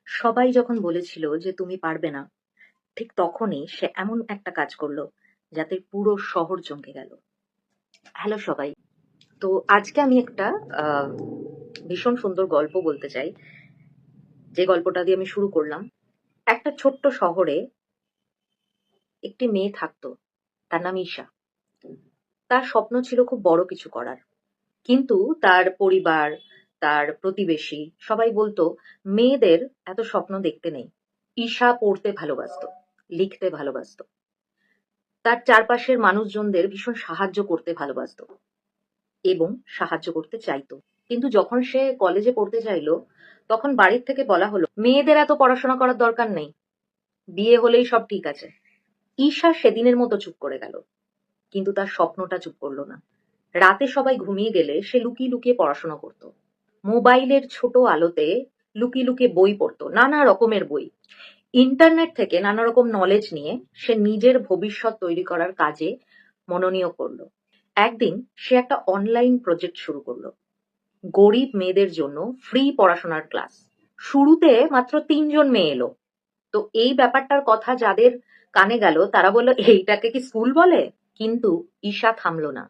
সবাই যখন বলেছিল যে তুমি পারবে না, ঠিক তখনই সে এমন একটা কাজ করলো যাতে পুরো শহর চমকে গেল। হ্যালো সবাই। তো আজকে আমি একটা আহ, ভীষণ সুন্দর গল্প বলতে চাই, যে গল্পটা দিয়ে আমি শুরু করলাম। একটা ছোট্ট শহরে একটি মেয়ে থাকতো, তার নাম ঈশা। তার স্বপ্ন ছিল খুব বড় কিছু করার, কিন্তু তার পরিবার, তার প্রতিবেশী সবাই বলতো মেয়েদের এত স্বপ্ন দেখতে নেই। ঈশা পড়তে ভালোবাসতো, লিখতে ভালোবাসতো, তার চারপাশের মানুষজনদের ভীষণ সাহায্য করতে ভালোবাসতো এবং সাহায্য করতে চাইতো। কিন্তু যখন সে কলেজে পড়তে চাইলো, তখন বাড়ির থেকে বলা হলো মেয়েদের এত পড়াশোনা করার দরকার নেই, বিয়ে হলেই সব ঠিক আছে। ঈশা সেদিনের মতো চুপ করে গেল, কিন্তু তার স্বপ্নটা চুপ করলো না। রাতে সবাই ঘুমিয়ে গেলে সে লুকিয়ে লুকিয়ে পড়াশোনা করত। মোবাইলের ছোট আলোতে লুকিয়ে লুকিয়ে বই পড়তো, নানা রকমের বই। ইন্টারনেট থেকে নানা রকম নলেজ নিয়ে সে নিজের ভবিষ্যৎ তৈরি করার কাজে মনোনিয়োগ করলো। একদিন সে একটা অনলাইন প্রজেক্ট শুরু করলো, গরিব মেয়েদের জন্য ফ্রি পড়াশোনার ক্লাস। শুরুতে মাত্র 3 জন মেয়ে এলো। তো এই ব্যাপারটার কথা যাদের কানে গেল তারা বলল এইটাকে কি স্কুল বলে? কিন্তু ঈশা থামলো না।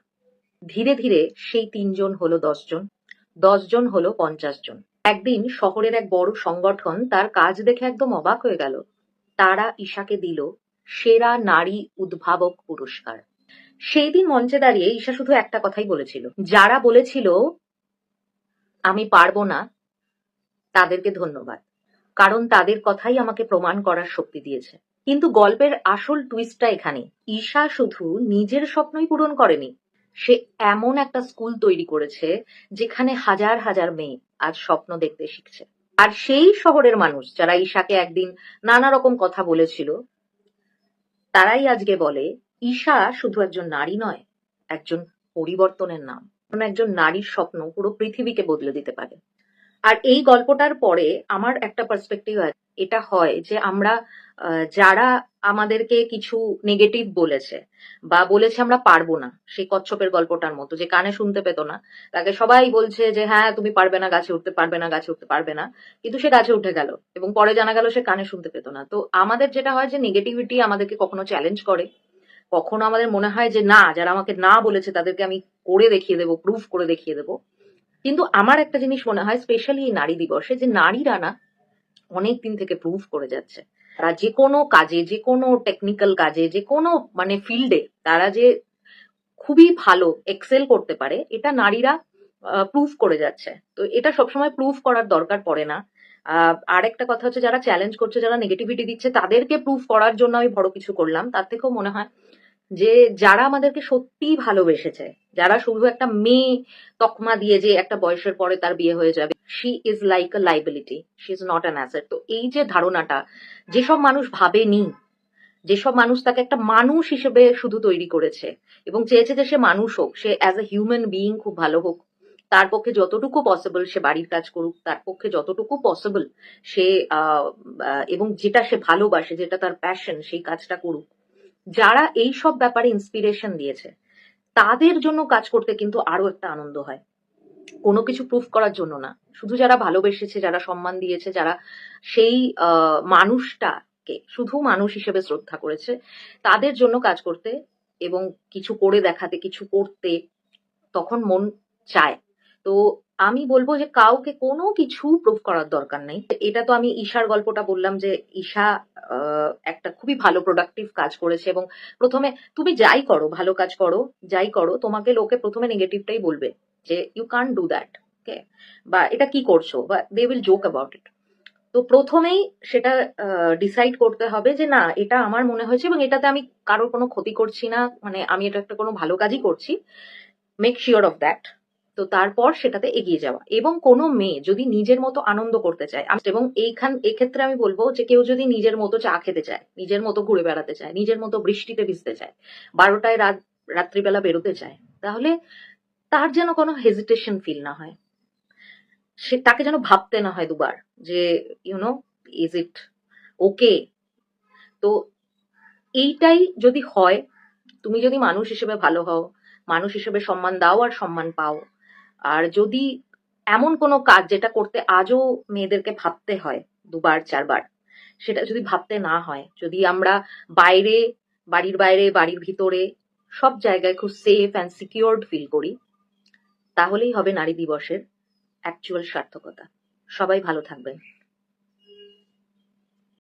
ধীরে ধীরে সেই 3 জন হলো 10 জন, 10 জন হলো 50 জন। একদিন শহরের এক বড় সংগঠন তার কাজ দেখে একদম অবাক হয়ে গেল। তারা ঈশাকে দিল সেরা নারী উদ্ভাবক পুরস্কার। সেই দিন মঞ্চে দাঁড়িয়ে ঈশা শুধু একটা কথাই বলেছিল, যারা বলেছিল আমি পারবো না তাদেরকে ধন্যবাদ, কারণ তাদের কথাই আমাকে প্রমাণ করার শক্তি দিয়েছে। কিন্তু গল্পের আসল টুইস্টটা এখানে। ঈশা শুধু নিজের স্বপ্নই পূরণ করেনি, সে এমন একটা স্কুল তৈরি করেছে যেখানে হাজার হাজার মেয়ে আজ স্বপ্ন দেখতে শিখছে। আর সেই শহরের মানুষ যারা ঈশাকে একদিন নানা রকম কথা বলেছিল, তারাই আজকে বলে ঈশা শুধু একজন নারী নয়, একজন পরিবর্তনের নাম। একজন নারীর স্বপ্ন পুরো পৃথিবীকে বদলে দিতে পারে। আর এই গল্পটার পরে আমার একটা পার্সপেক্টিভ এটা হয় যে আমরা যারা আমাদেরকে কিছু নেগেটিভ বলেছে বা বলেছে আমরা পারবো না, সেই কচ্ছপের গল্পটার মতো, যে কানে শুনতে পেত না, তাকে সবাই বলছে যে হ্যাঁ তুমি পারবে না, গাছে উঠতে পারবে না, গাছে উঠতে পারবে না, কিন্তু সে গাছে উঠে গেল এবং পরে জানা গেল সে কানে শুনতে পেত না। তো আমাদের যেটা হয় যে নেগেটিভিটি আমাদেরকে কখনো চ্যালেঞ্জ করে, কখনো আমাদের মনে হয় যে না, যারা আমাকে না বলেছে তাদেরকে আমি করে দেখিয়ে দেবো, প্রুফ করে দেখিয়ে দেবো। কিন্তু আমার একটা জিনিস মনে হয় স্পেশালি এই নারী দিবসে, যে নারীরা না অনেক দিন থেকে প্রুভ করে যাচ্ছে তারা যে কোনো কাজে, যে কোনো টেকনিক্যাল কাজে, যে কোনো মানে ফিল্ডে তারা যে খুবই ভালো এক্সেল করতে পারে, এটা নারীরা প্রুভ করে যাচ্ছে। তো এটা সবসময় প্রুভ করার দরকার পড়ে না। আর একটা কথা হচ্ছে, যারা চ্যালেঞ্জ করছে, যারা নেগেটিভিটি দিচ্ছে, তাদেরকে প্রুভ করার জন্য আমি বড় কিছু করলাম, তার থেকেও মনে হয় যে যারা আমাদেরকে সত্যিই ভালোবেসেছে, যারা শুধু একটা মেয়ে তকমা দিয়ে যে একটা বয়সের পরে তার বিয়ে হয়ে যাবে, she is like a liability, she is not an asset. তো এই যে ধারণাটা যেসব মানুষ ভাবেনি, যেসব মানুষ তাকে একটা মানুষ হিসেবে শুধু তৈরি করেছে এবং চেয়েছে যে সে মানুষ হোক, সে অ্যাজ এ হিউম্যান বিইং খুব ভালো হোক, তার পক্ষে যতটুকু পসিবল সে বাড়ির কাজ করুক, তার পক্ষে যতটুকু পসিবল সে এবং যেটা সে ভালোবাসে, যেটা তার প্যাশন, সেই কাজটা করুক, যারা এই সব ব্যাপারে ইন্সপিরেশন দিয়েছে, তাদের জন্য কাজ করতে কিন্তু আরো একটা আনন্দ হয়। কোনো কিছু প্রুফ করার জন্য না, শুধু যারা ভালোবেসেছে, যারা সম্মান দিয়েছে, যারা সেই মানুষটাকে শুধু মানুষ হিসেবে শ্রদ্ধা করেছে, তাদের জন্য কাজ করতে এবং কিছু করে দেখাতে, কিছু করতে তখন মন চায়। তো আমি বলবো যে কাউকে কোনো কিছু প্রুফ করার দরকার নেই। এটা তো আমি ঈশার গল্পটা বললাম যে ঈশা একটা খুবই ভালো প্রোডাক্টিভ কাজ করেছে, এবং প্রথমে তুমি যাই করো, ভালো কাজ করো, যাই করো, তোমাকে লোকে প্রথমে নেগেটিভটাই বলবে যে you can't do that, okay, বা এটা কি করছো, বা they will joke about it. তো প্রথমেই সেটা ডিসাইড করতে হবে যে না, এটা আমার মনে হয়েছে এবং এটাতে আমি কারোর কোনো ক্ষতি করছি না, মানে আমি এটা একটা কোনো ভালো কাজই করছি, মেক শিওর অফ দ্যাট। তো তারপর সেটাতে এগিয়ে যাওয়া। এবং কোনো মেয়ে যদি নিজের মতো আনন্দ করতে চায়, এবং এক্ষেত্রে আমি বলবো যে কেউ যদি নিজের মতো চা খেতে চায়, নিজের মতো ঘুরে বেড়াতে চায়, নিজের মতো বৃষ্টিতে ভিজতে চায়, 12টায় রাত্রিবেলা বেরোতে চায়, তাহলে তার যেন কোনো হেজিটেশন ফিল না হয়, সে তাকে যেন ভাবতে না হয় দুবার যে ইউনো ইজ ইট ওকে। তো এইটাই যদি হয়, তুমি যদি মানুষ হিসেবে ভালো হও, মানুষ হিসেবে সম্মান দাও আর সম্মান পাও, আর যদি এমন কোনো কাজ যেটা করতে আজও মেয়েদেরকে ভাবতে হয় 2বার 4বার, সেটা যদি ভাবতে না হয়, যদি আমরা বাইরে, বাড়ির বাইরে, বাড়ির ভিতরে সব জায়গায় খুব সেফ অ্যান্ড সিকিউরড ফিল করি, তাহলেই হবে নারী দিবসের অ্যাকচুয়াল সার্থকতা। সবাই ভালো থাকবেন।